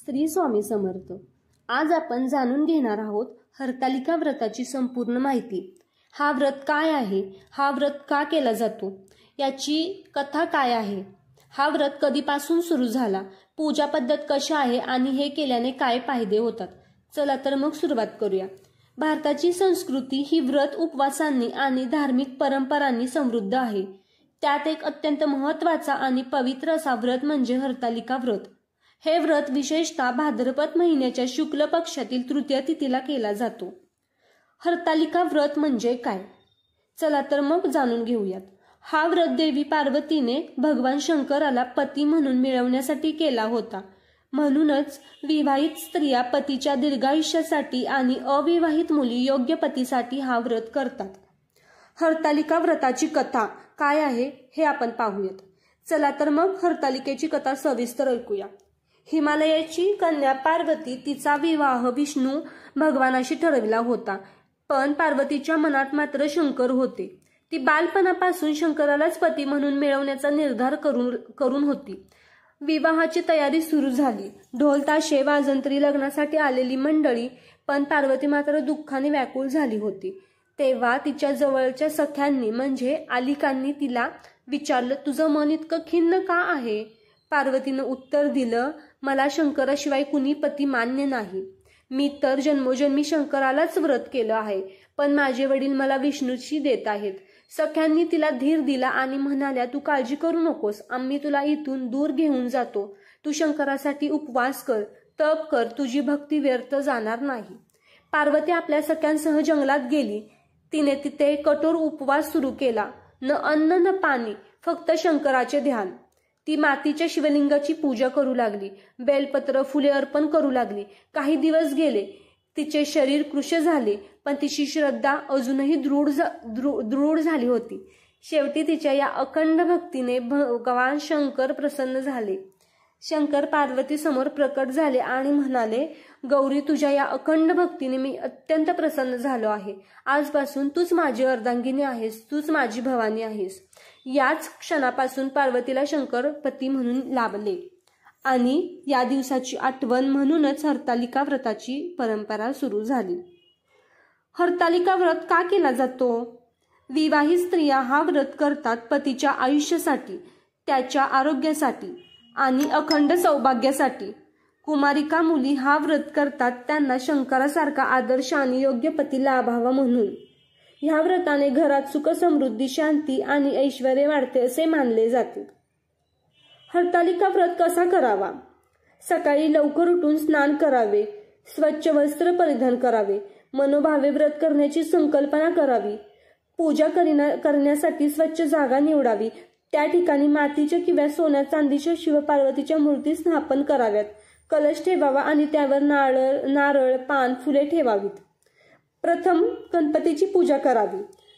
श्री स्वामी समर्थ। आज आपण जाणून घेणार आहोत हरतालिका व्रताची संपूर्ण माहिती। हा व्रत काय आहे, हा व्रत का केला जातो, याची कथा काय आहे, हा व्रत कधीपासून सुरू झाला, पूजा पद्धत कशी आहे आणि हे केल्याने काय फायदे होतात। चला तर मग सुरुवात करूया। भारताची संस्कृती ही व्रत उपवासांनी आणि धार्मिक परंपरांनी समृद्ध आहे। त्यात एक अत्यंत महत्त्वाचा आणि पवित्र असा व्रत म्हणजे हरतालिका व्रत। हे व्रत विशेषतः भाद्रपद महिन्याच्या शुक्ल पक्षातील तृतीय तिथीला केला जातो। हरतालिका व्रत म्हणजे काय, चला तर मग जाणून घेऊयात। हा व्रत देवी पार्वतीने भगवान शंकराला पती म्हणून मिळवण्यासाठी केला होता। म्हणूनच विवाहित स्त्रिया पतीच्या दीर्घायुष्यासाठी आणि अविवाहित मुली योग्य पतीसाठी हा व्रत करतात। हरतालिका व्रताची कथा काय आहे हे आपण पाहूयात। चला तर मग हरतालिकेची कथा सविस्तर ऐकूया। हिमालयाची कन्या पार्वती तिचा विवाह विष्णू भगवानाशी ठरविला होता, पण पार्वतीच्या मनात मात्र शंकर होते। ती बालपणापासून शंकरालाच पती म्हणून मिळवण्याचा निर्धार करून होती। विवाहाची तयारी सुरू झाली। ढोल ताशे वाजंत्री लग्नासाठी आलेली मंडळी, पण पार्वती मात्र दुःखाने व्याकुळ झाली होती। तेव्हा तिच्या जवळच्या सख्यांनी म्हणजे आलिकांनी तिला विचारलं, तुझं मन इतकं खिन्न का आहे? पार्वतीनं उत्तर दिलं, मला शंकराशिवाय कुणी पती मान्य नाही। मी तर जन्मोजन्मी शंकरालाच व्रत केलं आहे, पण माझे वडील मला विष्णूशी देत आहेत। सख्यांनी तिला धीर दिला आणि म्हणाल्या, तू काळजी करू नकोस, आम्ही तुला इथून दूर घेऊन जातो। तू शंकरासाठी उपवास कर, तप कर, तुझी भक्ती व्यर्थ जाणार नाही। पार्वती आपल्या सख्यांसह जंगलात गेली। तिने तिथे कठोर उपवास सुरू केला। न अन्न न पाणी, फक्त शंकराचे ध्यान। ती मातीच्या शिवलिंगाची पूजा करू लागली, बेलपत्र फुले अर्पण करू लागली। काही दिवस गेले, तिचे शरीर कृश झाले, पण तिची श्रद्धा अजूनही दृढ झाली होती। शेवटी तिच्या या अखंड भक्तीने भगवान शंकर प्रसन्न झाले। शंकर पार्वती समोर प्रकट झाले आणि म्हणाले, गौरी, तुझ्या या अखंड भक्तीने मी अत्यंत प्रसन्न झालो आहे। आजपासून तूच माझी अर्धांगिनी आहेस, तूच माझी भवानी आहेस। याच क्षणापासून पार्वतीला शंकर पती म्हणून लाभले आणि या दिवसाची आठवण म्हणूनच हरतालिका व्रताची परंपरा सुरू झाली। हरतालिका व्रत का केला जातो? विवाहित स्त्रिया हा व्रत करतात पतीच्या आयुष्यासाठी, त्याच्या आरोग्यासाठी आणि अखंड सौभाग्यासाठी। कुमारिका मुली हा व्रत करतात त्यांना शंकरासारखा आदर्श आणि योग्य पती लाभावा म्हणून। ह्या व्रताने घरात सुख समृद्धी, शांती आणि ऐश्वर्य वाढते असे मानले जाते। हरतालिका व्रत कसा करावा? सकाळी लवकर उठून स्नान करावे, स्वच्छ वस्त्र परिधान करावे, मनोभावे व्रत करण्याची संकल्पना करावी, पूजा करण्यासाठी स्वच्छ जागा निवडावी, त्या ठिकाणी मातीच्या किंवा सोन्या चांदीच्या शिवपार्वतीच्या मूर्ती स्थापन कराव्यात, कलश ठेवावा आणि त्यावर नारळ पान फुले ठेवावीत। प्रथम गणपतीची पूजा करावी,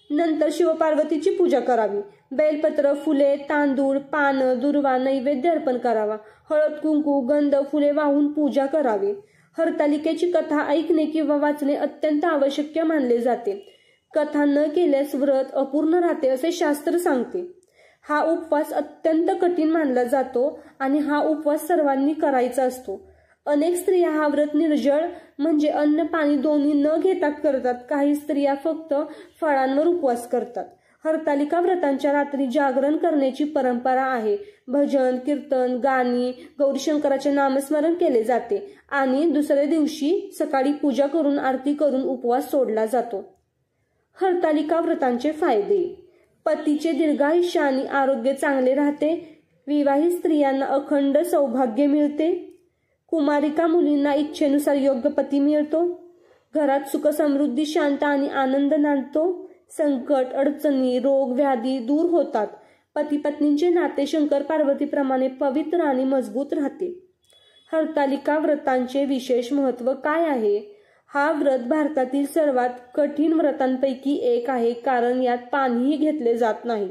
नंतर शिवपार्वतीची पूजा करावी। बेलपत्र फुले तांदूळ पान दुर्वा नैवेद्य अर्पण करावा। हळद कुंकू गंध फुले वाहून पूजा करावी। हरतालिकेची कथा ऐकणे किंवा वाचणे अत्यंत आवश्यक मानले जाते। कथा न केल्यास व्रत अपूर्ण राहते असे शास्त्र सांगते। हा उपवास अत्यंत कठीण मानला जातो आणि हा उपवास सर्वांनी करायचा असतो। अनेक स्त्रिया हा व्रत निर्जळ म्हणजे अन्न पाणी दोन्ही न घेता करतात। काही स्त्रिया फक्त फळांवर उपवास करतात। हरतालिका व्रतांच्या रात्री जागरण करण्याची परंपरा आहे। भजन कीर्तन गाणी गौरीशंकराचे नामस्मरण केले जाते आणि दुसऱ्या दिवशी सकाळी पूजा करून आरती करून उपवास सोडला जातो। हरतालिका व्रतांचे फायदे: पतीचे दीर्घायुष्य आणि आरोग्य चांगले राहते, विवाहित स्त्रियांना अखंड सौभाग्य मिळते, कुमारिका मुलींना इच्छेनुसार योग्य पती मिळतो, घरात सुख समृद्धी शांत आणि आनंद नांदतो, संकट अडचणी रोग व्याधी दूर होतात, पती पत्नींचे नाते शंकर पार्वतीप्रमाणे पवित्र आणि मजबूत राहते। हरतालिका व्रतांचे विशेष महत्त्व काय आहे? हा व्रत भारतातील सर्वात कठीण व्रतांपैकी एक आहे, कारण यात पाणीही घेतले जात नाही।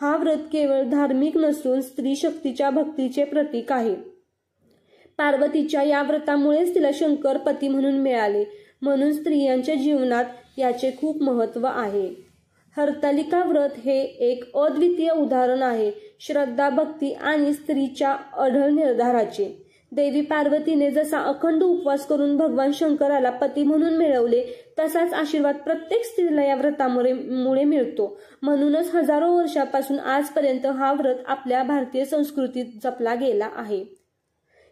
हा व्रत केवळ धार्मिक नसून स्त्री शक्तीच्या भक्तीचे प्रतीक आहे। पार्वतीच्या या व्रतामुळेच तिला शंकर पती म्हणून मिळाले, म्हणून स्त्रियांच्या जीवनात याचे खूप महत्त्व आहे। हरतालिका व्रत हे एक अद्वितीय उदाहरण आहे श्रद्धा भक्ती आणि स्त्रीच्या अढळ निर्धाराचे। देवी पार्वतीने जसा अखंड उपवास करून भगवान शंकराला पती म्हणून मिळवले, तसाच आशीर्वाद प्रत्येक स्त्रीला या व्रतामुळे मिळतो. म्हणूनच हजारो वर्षापासून आजपर्यंत हा व्रत आपल्या भारतीय संस्कृतीत जपला गेला आहे.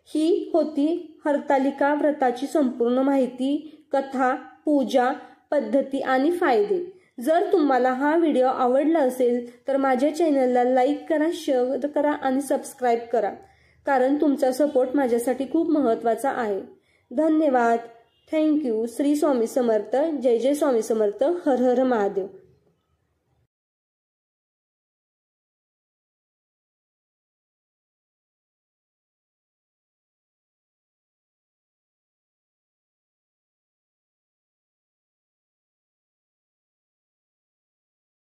ही होती हरतालिका व्रताची संपूर्ण माहिती, कथा, पूजा पद्धती आणि फायदे. जर तुम्हाला हा व्हिडिओ आवडला असेल तर माझ्या चॅनलला लाईक करा, शेअर करा आणि सबस्क्राईब करा, कारण तुमचा सपोर्ट माझ्यासाठी खूप महत्त्वाचा आहे. धन्यवाद. थँक्यू. श्री स्वामी समर्थ. जय जय स्वामी समर्थ. हर हर महादेव.